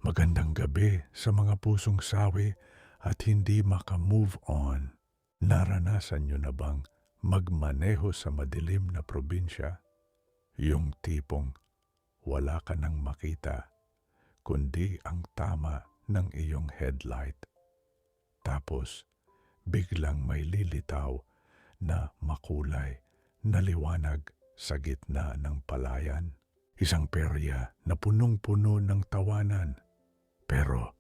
Magandang gabi sa mga pusong sawi at hindi maka-move on. Naranasan nyo na bang magmaneho sa madilim na probinsya? Yung tipong wala ka nang makita, kundi ang tama ng iyong headlight. Tapos, biglang may lilitaw na makulay na liwanag sa gitna ng palayan. Isang perya na punong-puno ng tawanan. Pero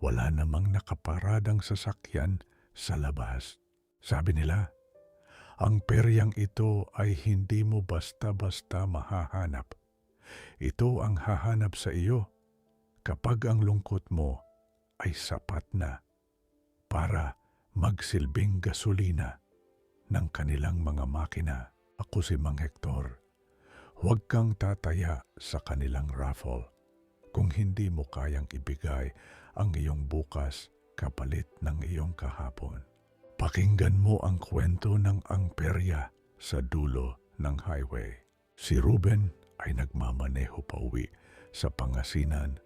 wala namang nakaparadang sasakyan sa labas. Sabi nila, ang peryang ito ay hindi mo basta-basta mahahanap. Ito ang hahanap sa iyo kapag ang lungkot mo ay sapat na para magsilbing gasolina ng kanilang mga makina. Ako si Mang Hector. Huwag kang tataya sa kanilang raffle kung hindi mo kayang ibigay ang iyong bukas kapalit ng iyong kahapon. Pakinggan mo ang kwento ng ang perya sa dulo ng highway. Si Ruben ay nagmamaneho pa uwi sa Pangasinan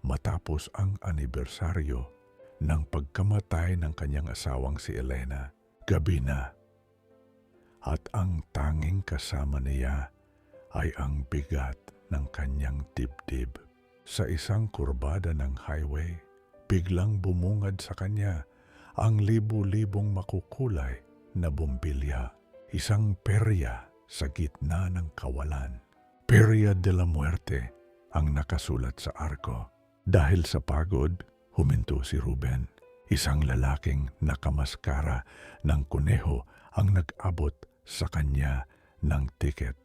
matapos ang anibersaryo ng pagkamatay ng kanyang asawang si Elena. Gabi na at ang tanging kasama niya ay ang bigat ng kanyang dibdib. Sa isang kurbada ng highway, biglang bumungad sa kanya ang libu-libong makukulay na bumbilya. Isang perya sa gitna ng kawalan. Perya de la Muerte ang nakasulat sa arko. Dahil sa pagod, huminto si Ruben. Isang lalaking nakamaskara ng kuneho ang nag-abot sa kanya ng tiket.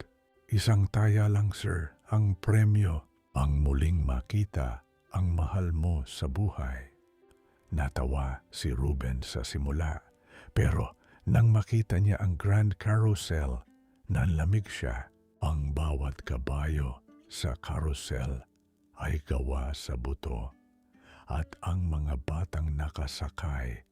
Isang taya lang, sir, ang premyo, ang muling makita ang mahal mo sa buhay. Natawa si Ruben sa simula, pero nang makita niya ang Grand Carousel, nanlamig siya. Ang bawat kabayo sa carousel ay gawa sa buto, at ang mga batang nakasakay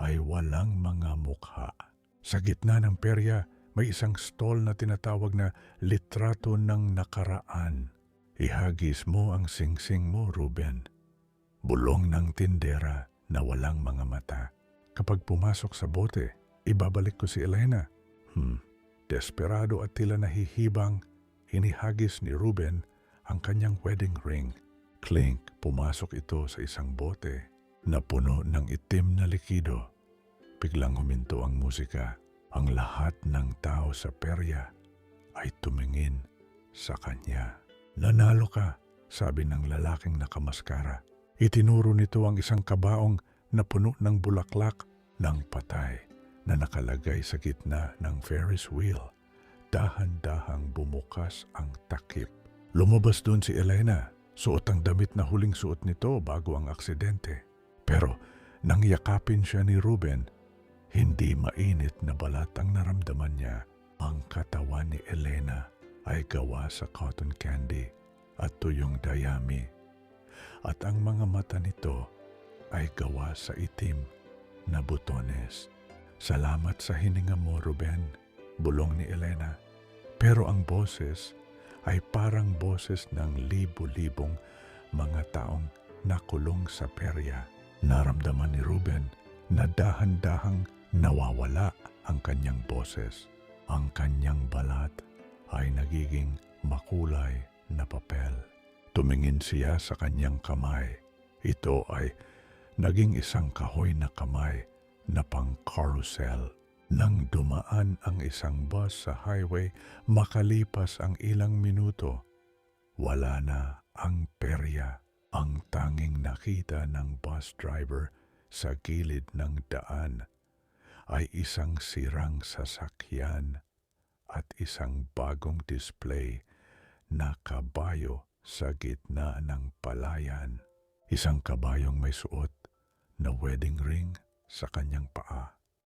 ay walang mga mukha. Sa gitna ng perya, may isang stall na tinatawag na litrato ng nakaraan. Ihagis mo ang singsing mo, Ruben. Bulong ng tindera na walang mga mata. Kapag pumasok sa bote, ibabalik ko si Elena. Desperado at tila nahihibang, inihagis ni Ruben ang kanyang wedding ring. Clink, pumasok ito sa isang bote na puno ng itim na likido. Biglang huminto ang musika. Ang lahat ng tao sa perya ay tumingin sa kanya. Nanalo ka, sabi ng lalaking nakamaskara. Itinuro nito ang isang kabaong na puno ng bulaklak ng patay na nakalagay sa gitna ng Ferris wheel. Dahan-dahang bumukas ang takip. Lumabas doon si Elena, suot ang damit na huling suot nito bago ang aksidente. Pero nang yakapin siya ni Ruben, hindi mainit na balat ang naramdaman niya. Ang katawan ni Elena ay gawa sa cotton candy at tuyong dayami. At ang mga mata nito ay gawa sa itim na butones. Salamat sa hininga mo, Ruben, bulong ni Elena. Pero ang boses ay parang boses ng libu-libong mga taong nakulong sa perya. Naramdaman ni Ruben na dahan-dahang nawawala ang kanyang boses. Ang kanyang balat ay nagiging makulay na papel. Tumingin siya sa kanyang kamay. Ito ay naging isang kahoy na kamay na pang-carousel. Nang dumaan ang isang bus sa highway, makalipas ang ilang minuto, wala na ang perya. Ang tanging nakita ng bus driver sa gilid ng daan ay isang sirang sasakyan at isang bagong display na kabayo sa gitna ng palayan. Isang kabayong may suot na wedding ring sa kanyang paa.